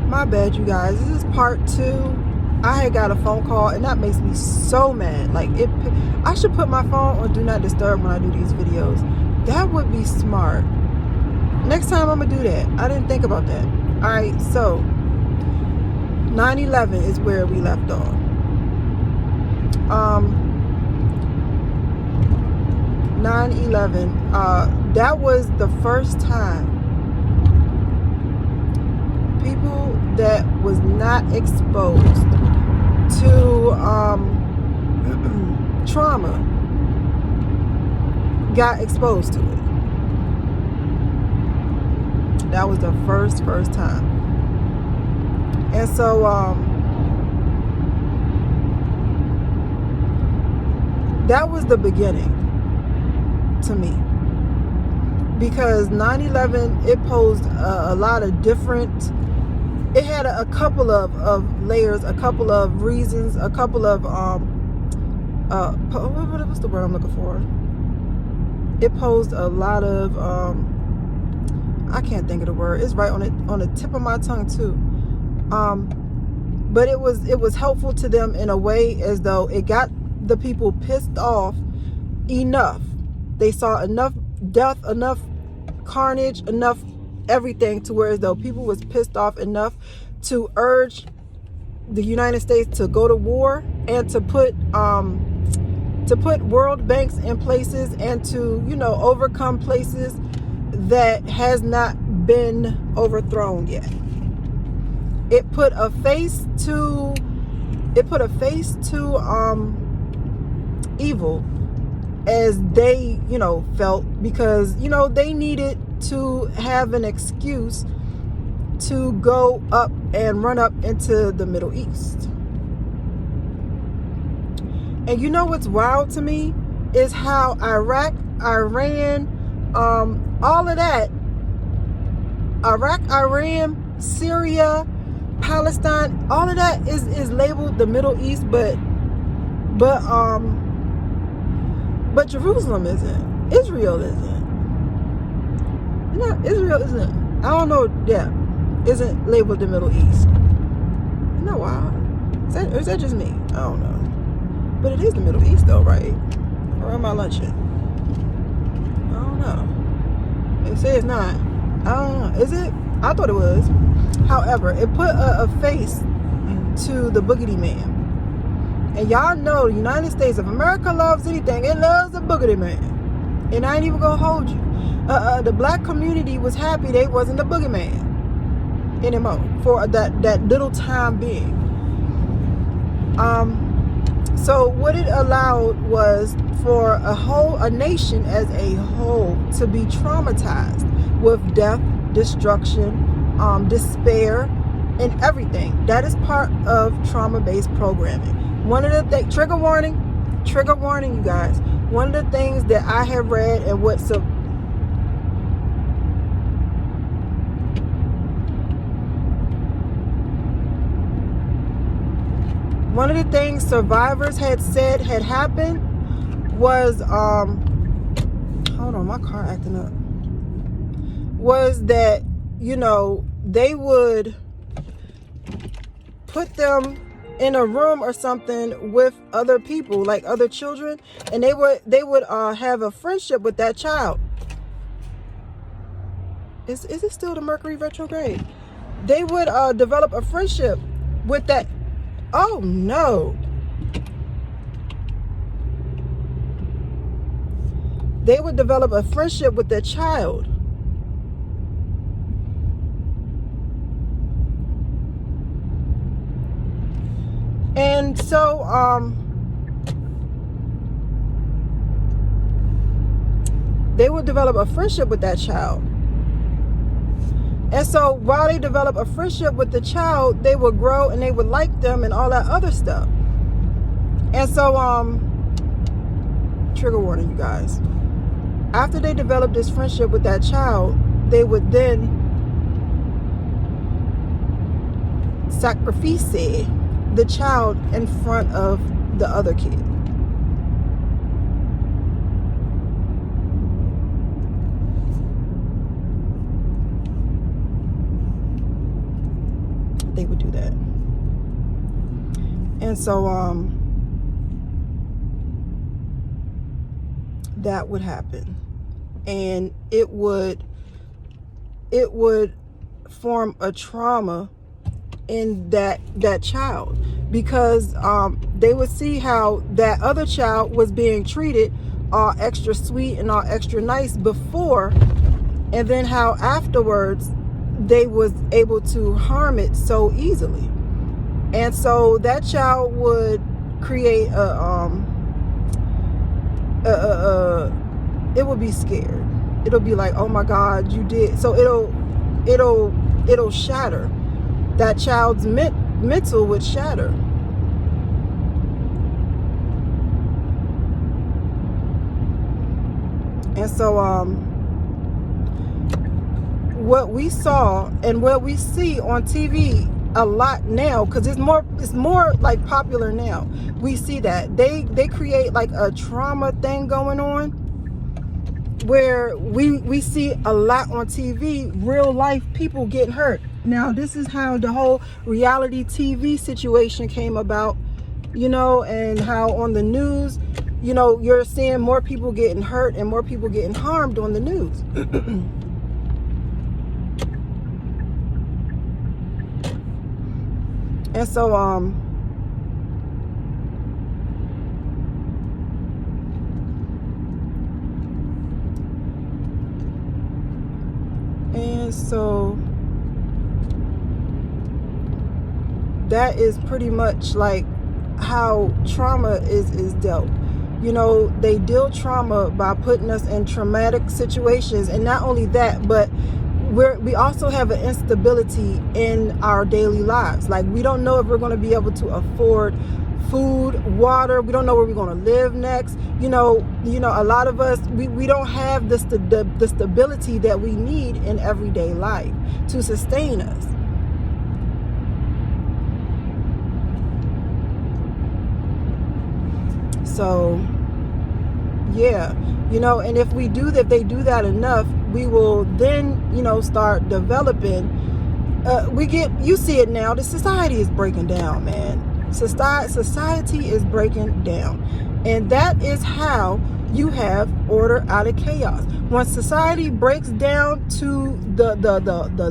My bad, you guys. This is part 2. I had got a phone call, and that makes me so mad. Like, I should put my phone on Do Not Disturb when I do these videos. That would be smart. Next time I'm going to do that. I didn't think about that. Alright, so 9/11 is where we left off. 9/11, that was the first time people that was not exposed to trauma got exposed to it. That was the first time. And so that was the beginning to me, because 9/11, it posed a lot of different, it had a couple of layers, a couple of reasons, a couple of what's the word I'm looking for? It posed a lot of I can't think of the word. It's right on the tip of my tongue too. But it was helpful to them in a way, as though it got the people pissed off enough. They saw enough death, enough carnage, enough everything, to where as though people was pissed off enough to urge the United States to go to war, and to put world banks in places, and to, you know, overcome places that has not been overthrown yet. It put a face to evil, as they, you know, felt, because, you know, they needed to have an excuse to go up and run up into the Middle East. And you know what's wild to me is how Iraq, Iran, all of that, Iraq, Iran, Syria, Palestine, all of that is labeled the Middle East, but Jerusalem isn't. Israel isn't. You know, Israel isn't. I don't know. Yeah, isn't labeled the Middle East. You know why? Is that just me? I don't know. But it is the Middle East, though, right? Or am I lunching? I don't know. It says not. I don't know. Is it? I thought it was. However, it put a face to the boogity man. And y'all know the United States of America loves anything. It loves a boogity man. And I ain't even gonna hold you. The black community was happy they wasn't the boogeyman anymore for that little time being. So what it allowed was for a nation as a whole to be traumatized with death, destruction, despair, and everything. That is part of trauma-based programming. One of the things, trigger warning, you guys. One of the things that I have read, and one of the things survivors had said had happened was, hold on, my car acting up, was that, you know, they would put them in a room or something with other people, like other children, and they would have a friendship with that child. Is it still the Mercury retrograde? They would develop a friendship with that. Oh no. They would develop a friendship with their child. And so they would develop a friendship with that child. And so while they develop a friendship with the child, they would grow and they would like them and all that other stuff. And so trigger warning, you guys. After they developed this friendship with that child, they would then sacrifice the child in front of the other kid. they would do that. And so that would happen, and it would form a trauma in that child, because they would see how that other child was being treated all extra sweet and all extra nice before, and then how afterwards they was able to harm it so easily. And so that child would create it would be scared. It'll be like, oh my God, you did. So it'll shatter. That child's mental would shatter. And so what we saw and what we see on TV a lot now, because it's more like popular now, we see that they create like a trauma thing going on, where we see a lot on TV, real life people getting hurt. Now this is how the whole reality TV situation came about, you know, and how on the news, you know, you're seeing more people getting hurt and more people getting harmed on the news. And so that is pretty much like how trauma is dealt. You know, they deal trauma by putting us in traumatic situations, and not only that, but we also have an instability in our daily lives. Like, we don't know if we're going to be able to afford food, water. We don't know where we're going to live next. You know, a lot of us, we don't have the stability that we need in everyday life to sustain us. So yeah, you know, and if they do that enough, we will then, you know, start developing. You see it now. The society is breaking down, man. Society is breaking down, and that is how you have order out of chaos. When society breaks down to the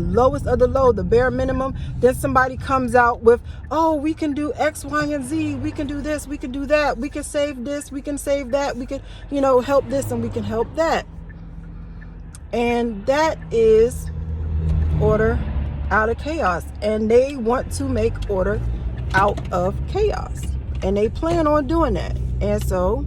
lowest of the low, the bare minimum, then somebody comes out with, oh, we can do X, Y, and Z. We can do this. We can do that. We can save this. We can save that. We can, you know, help this and we can help that. And that is order out of chaos. And they want to make order out of chaos. And they plan on doing that. And so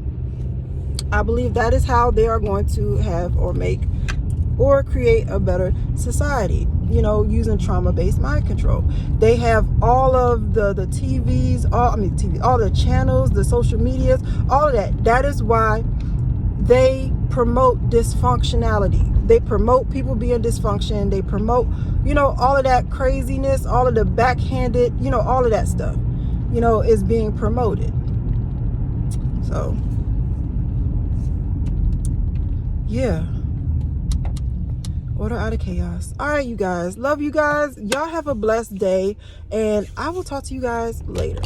I believe that is how they are going to have or create a better society, you know, using trauma-based mind control. They have all of the TVs, all the channels, the social medias, all of that. That is why they promote dysfunctionality. They promote people being dysfunction. They promote, you know, all of that craziness, all of the backhanded, you know, all of that stuff, you know, is being promoted. So yeah, order out of chaos. All right, you guys, love you guys. Y'all have a blessed day, and I will talk to you guys later.